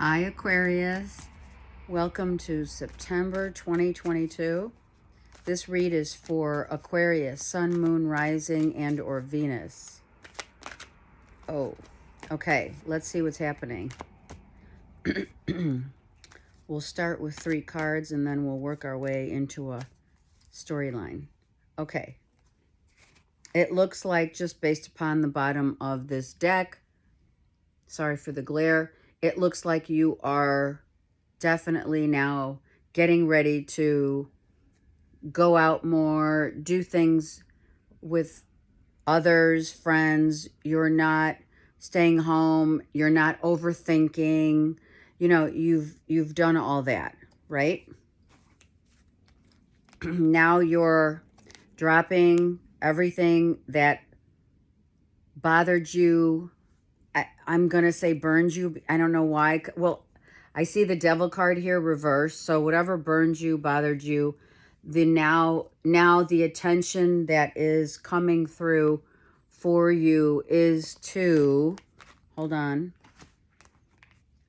Hi Aquarius, welcome to September 2022. This read is for Aquarius, Sun, Moon, Rising, and or Venus. Oh, okay, let's see what's happening. We'll start with 3 cards and then we'll work our way into a storyline. Okay, it looks like, just based upon the bottom of this deck, sorry for the glare, it looks like you are definitely now getting ready to go out more, do things with others, friends. You're not staying home. You're not overthinking. You know, you've done all that, right? Now you're dropping everything that bothered you. I'm going to say burned you. I don't know why. Well, I see the devil card here reversed. So whatever burned you, bothered you, now the attention that is coming through for you is to, hold on,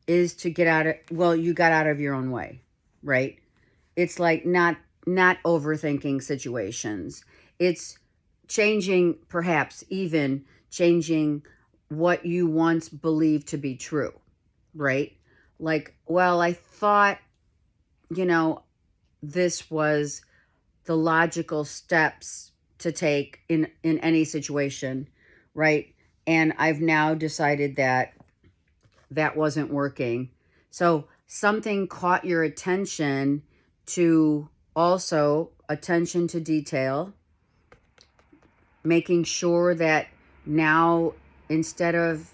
is to get out of, well, you got out of your own way, right? It's like not overthinking situations. It's changing, perhaps even changing what you once believed to be true, right? Like, well, I thought, this was the logical steps to take in any situation, right? And I've now decided that that wasn't working. So something caught your attention, to also attention to detail, making sure that now, instead of,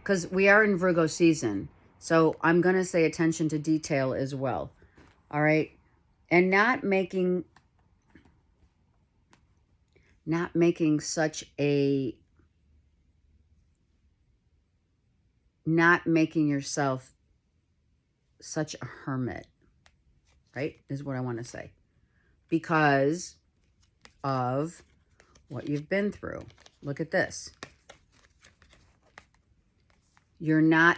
because we are in Virgo season, so I'm going to say attention to detail as well. All right. And not making yourself such a hermit, right? Is what I want to say. Because of what you've been through. Look at this. You're not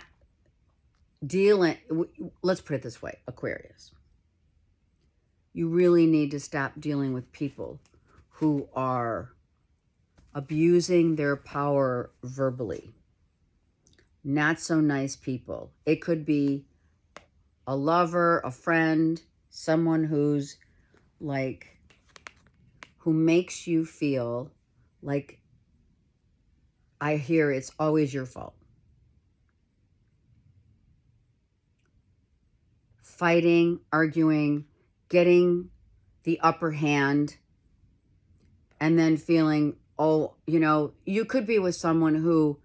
dealing, let's put it this way, Aquarius. You really need to stop dealing with people who are abusing their power verbally. Not so nice people. It could be a lover, a friend, someone who's like, who makes you feel like, I hear it's always your fault. Fighting, arguing, getting the upper hand, and then feeling, oh, you could be with someone who,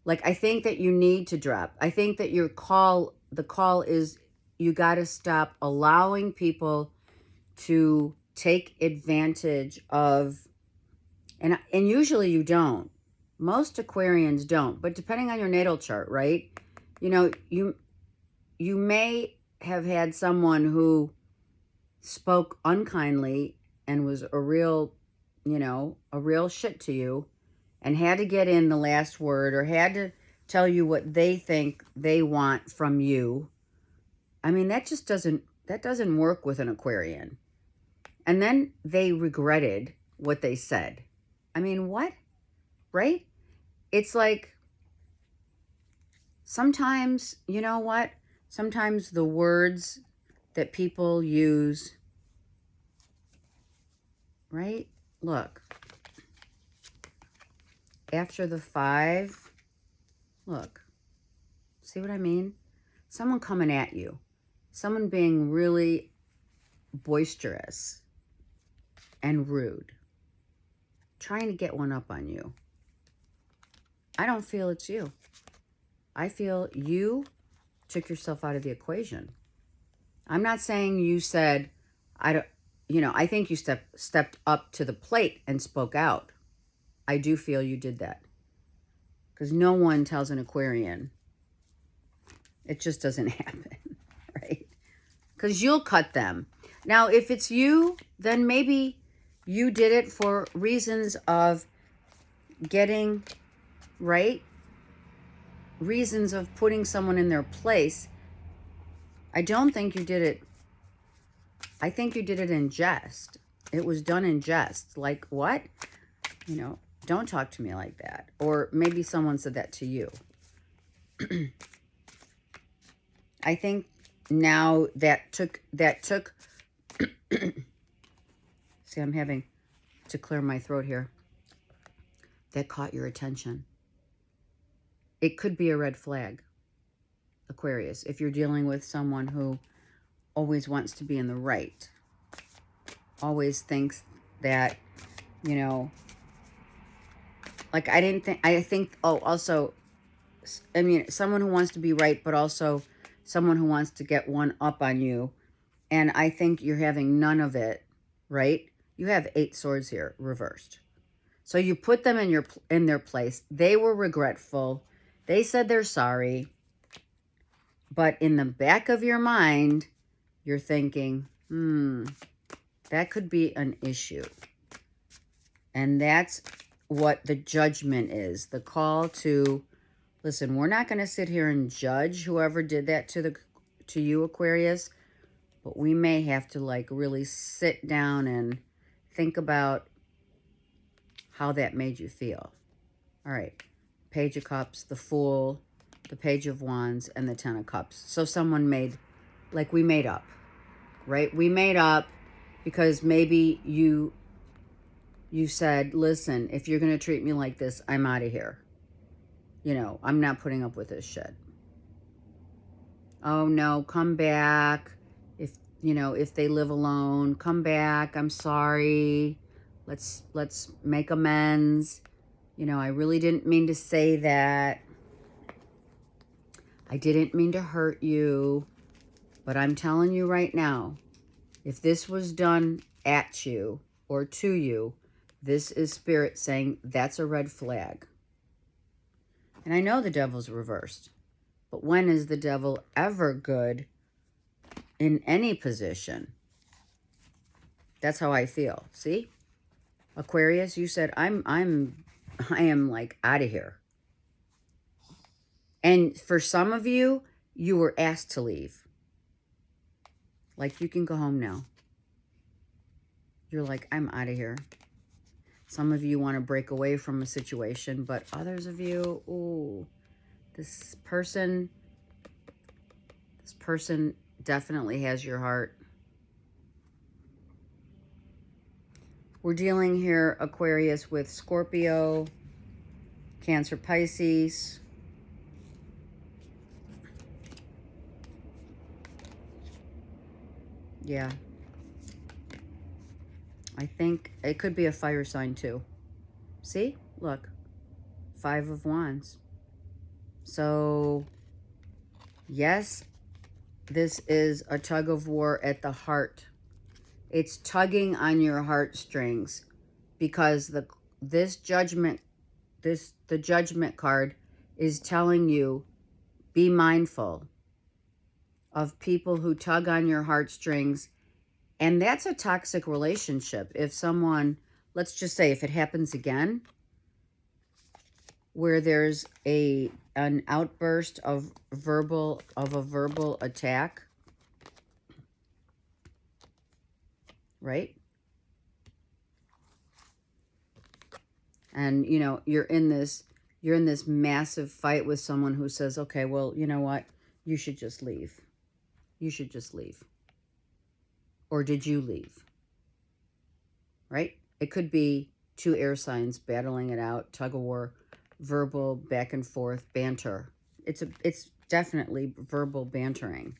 like, I think that you need to drop. I think that the call is, you got to stop allowing people to take advantage of, and usually you don't. Most Aquarians don't, but depending on your natal chart, right? You may have had someone who spoke unkindly and was a real shit to you, and had to get in the last word, or had to tell you what they think they want from you. I mean, that doesn't work with an Aquarian. And then they regretted what they said. I mean, what? Right? It's like, sometimes, you know what? Sometimes the words that people use, right? Look. After the 5, look. See what I mean? Someone coming at you. Someone being really boisterous and rude. Trying to get one up on you. I don't feel it's you. I feel you took yourself out of the equation. I'm not saying you said, I think you stepped up to the plate and spoke out. I do feel you did that. Because no one tells an Aquarian. It just doesn't happen, right? Because you'll cut them. Now, if it's you, then maybe you did it for reasons of getting, right? reasons of putting someone in their place. I don't think you did it. I think you did it in jest. It was done in jest. Like, what? You know, don't talk to me like that. Or maybe someone said that to you. I think now that took, see, I'm having to clear my throat here. That caught your attention. It could be a red flag, Aquarius, if you're dealing with someone who always wants to be in the right, always thinks that, you know, like I think, oh, also, I mean, someone who wants to be right, but also someone who wants to get one up on you. And I think you're having none of it, right? You have 8 swords here, reversed. So you put them in their place. They were regretful. They said they're sorry. But in the back of your mind, you're thinking, that could be an issue. And that's what the judgment is. The call to, listen, we're not going to sit here and judge whoever did that to you, Aquarius. But we may have to, like, really sit down and think about how that made you feel. All right. Page of Cups, the Fool, the Page of Wands, and the Ten of Cups. So someone made, like, we made up, right? We made up because maybe you said, listen, if you're going to treat me like this, I'm out of here. You know, I'm not putting up with this shit. Oh, no, come back. If, you know, if they live alone, come back. I'm sorry. Let's make amends. You know, I really didn't mean to say that. I didn't mean to hurt you. But I'm telling you right now, if this was done at you or to you, this is Spirit saying that's a red flag. And I know the devil's reversed. But when is the devil ever good in any position? That's how I feel. See? Aquarius, you said I am like out of here. And for some of you, you were asked to leave. Like, you can go home now. You're like, I'm out of here. Some of you want to break away from a situation, but others of you, ooh, this person definitely has your heart. We're dealing here, Aquarius, with Scorpio, Cancer, Pisces. Yeah. I think it could be a fire sign too. See? Look. 5 of Wands. So, yes, this is a tug of war at the heart. It's tugging on your heartstrings because the judgment card is telling you, be mindful of people who tug on your heartstrings. And that's a toxic relationship. If someone, let's just say if it happens again, where there's an outburst of a verbal attack, right? And, you know, you're in this massive fight with someone who says, okay, well, you know what? You should just leave. You should just leave. Or did you leave? Right? It could be 2 air signs battling it out, tug of war, verbal back and forth banter. It's definitely verbal bantering.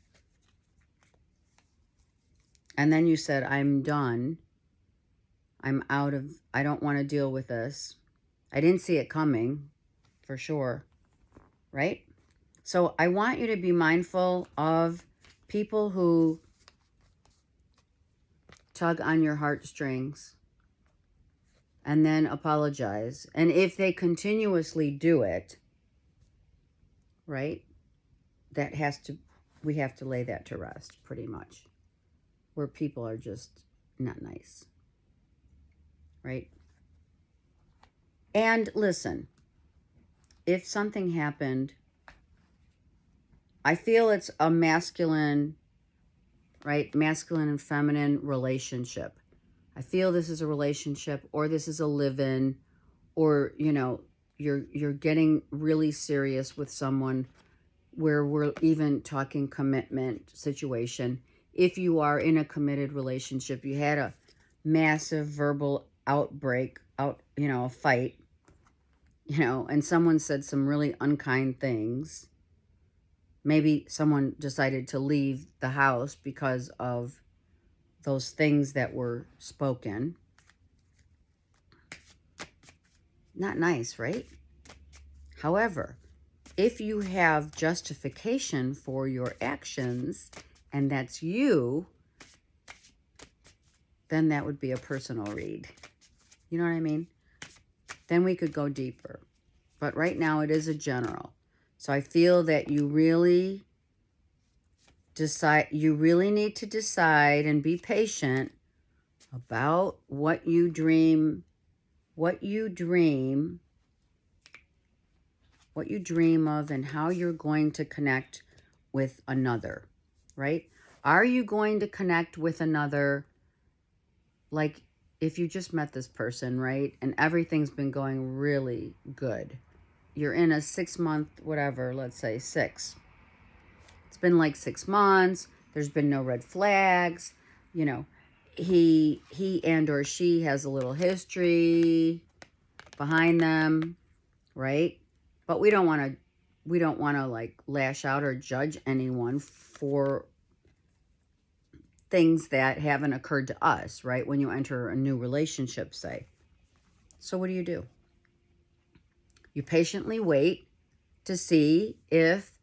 And then you said, I'm done. I'm out of, I don't want to deal with this. I didn't see it coming, for sure. Right? So I want you to be mindful of people who tug on your heartstrings and then apologize. And if they continuously do it, right, we have to lay that to rest, pretty much. Where people are just not nice. Right? And listen, if something happened I feel it's a masculine, right? Masculine and feminine relationship. I feel this is a relationship, or this is a live-in, or, you know, you're getting really serious with someone where we're even talking commitment situation. If you are in a committed relationship, you had a massive verbal outbreak, a fight, and someone said some really unkind things. Maybe someone decided to leave the house because of those things that were spoken. Not nice, right? However, if you have justification for your actions, and that's you, then that would be a personal read. You know what I mean? Then we could go deeper. But right now it is a general. So I feel that you really need to decide and be patient about what you dream of, and how you're going to connect with another, right? Are you going to connect with another, like if you just met this person, right? And everything's been going really good. You're in a 6-month, whatever, let's say 6. It's been like 6 months. There's been no red flags. You know, he and or she has a little history behind them, right? But we don't want to like lash out or judge anyone for things that haven't occurred to us, right? When you enter a new relationship, say. So what do? You patiently wait to see if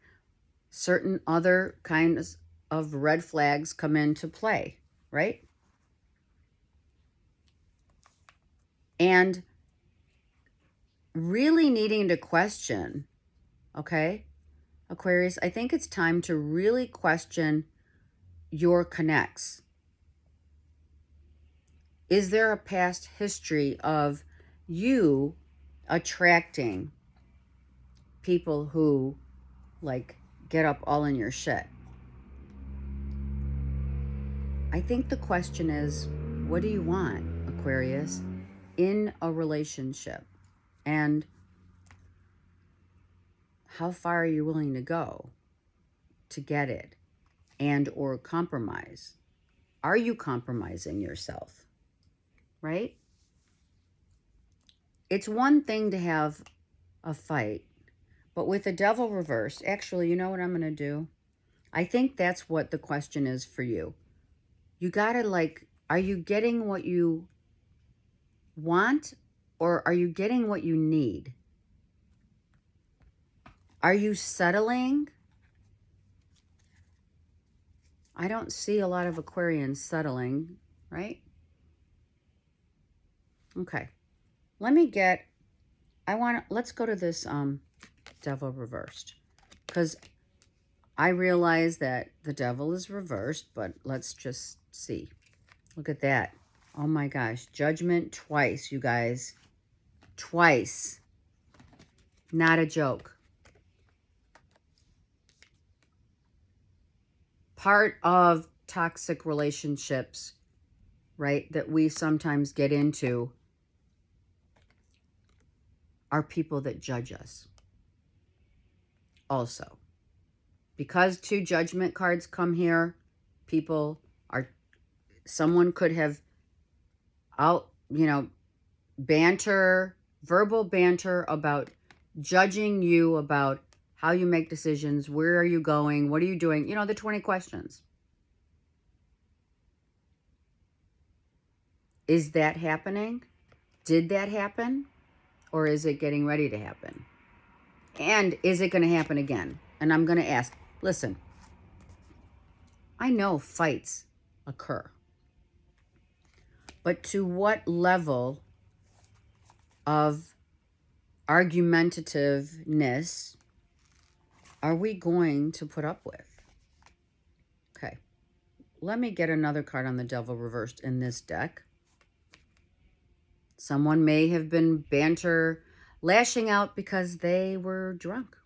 certain other kinds of red flags come into play, right? And really needing to question, okay, Aquarius, I think it's time to really question your connects. Is there a past history of you attracting people who like get up all in your shit? I think the question is, what do you want, Aquarius, in a relationship? And how far are you willing to go to get it, and or compromise? Are you compromising yourself, right? It's one thing to have a fight, but with the devil reversed, actually, you know what I'm going to do? I think that's what the question is for you. You got to like, are you getting what you want, or are you getting what you need? Are you settling? I don't see a lot of Aquarians settling, right? Okay. Let's go to this devil reversed, because I realize that the devil is reversed, but let's just see. Look at that. Oh my gosh. Judgment twice, you guys. Twice. Not a joke. Part of toxic relationships, right, that we sometimes get into are people that judge us. Also, because 2 judgment cards come here, someone could have verbal banter about judging you about how you make decisions, where are you going, what are you doing, the 20 questions. Is that happening? Did that happen? Or is it getting ready to happen? And is it going to happen again? And I'm going to ask, listen, I know fights occur, but to what level of argumentativeness are we going to put up with? Okay, let me get another card on the devil reversed in this deck. Someone may have been lashing out because they were drunk.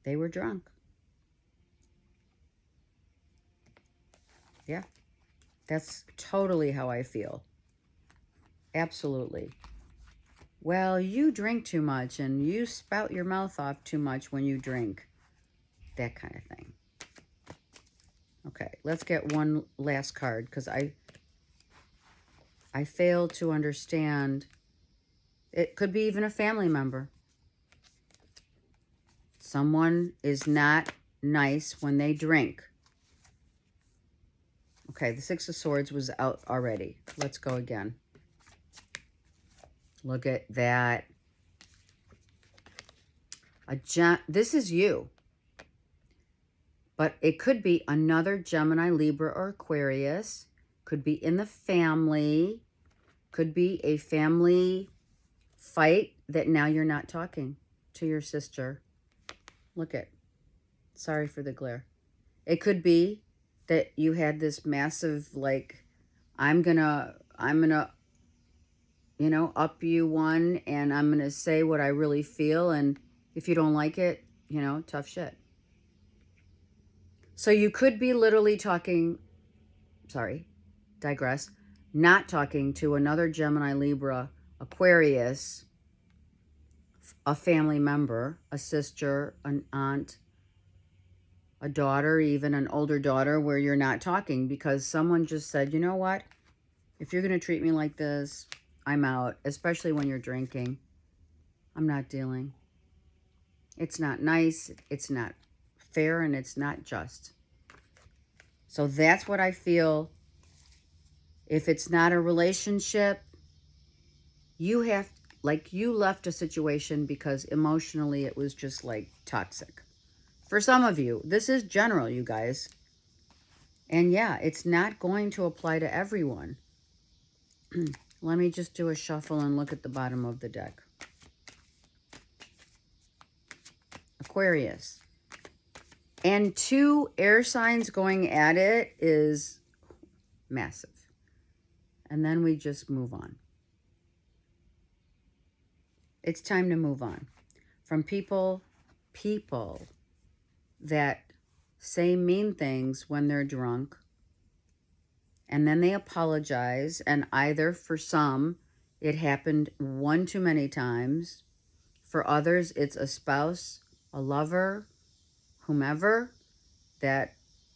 They were drunk. Yeah. That's totally how I feel. Absolutely. Well, you drink too much and you spout your mouth off too much when you drink. That kind of thing. Okay, let's get one last card because I fail to understand. It could be even a family member. Someone is not nice when they drink. Okay, the Six of Swords was out already. Let's go again. Look at that. This is you. But it could be another Gemini, Libra, or Aquarius. Could be in the family. Could be a family fight that now you're not talking to your sister. Look at. Sorry for the glare. It could be that you had this massive, like, I'm gonna, you know, up you one, and I'm gonna say what I really feel, and if you don't like it, you know, tough shit. So you could be literally talking, sorry, digress, not talking to another Gemini, Libra, Aquarius, a family member, a sister, an aunt, a daughter, even an older daughter, where you're not talking because someone just said, you know what? If you're going to treat me like this, I'm out, especially when you're drinking. I'm not dealing. It's not nice, it's not fair, and it's not just. So that's what I feel. If it's not a relationship, you have, like, you left a situation because emotionally it was just like toxic. For some of you, this is general, you guys. And yeah, it's not going to apply to everyone. Let me just do a shuffle and look at the bottom of the deck. Aquarius. And 2 air signs going at it is massive. And then we just move on. It's time to move on from people that say mean things when they're drunk, and then they apologize, and either for some it happened one too many times, for others it's a spouse, a lover, whomever that,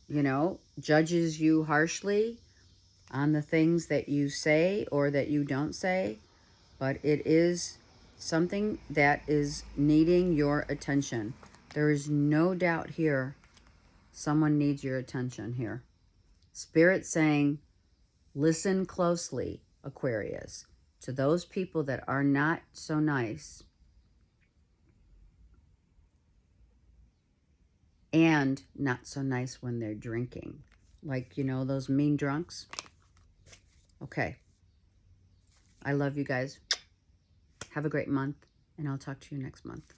you know, judges you harshly on the things that you say or that you don't say, but it is something that is needing your attention. There is no doubt here someone needs your attention here. Spirit saying, listen closely, Aquarius, to those people that are not so nice and not so nice when they're drinking. Like, you know, those mean drunks. Okay. I love you guys. Have a great month, and I'll talk to you next month.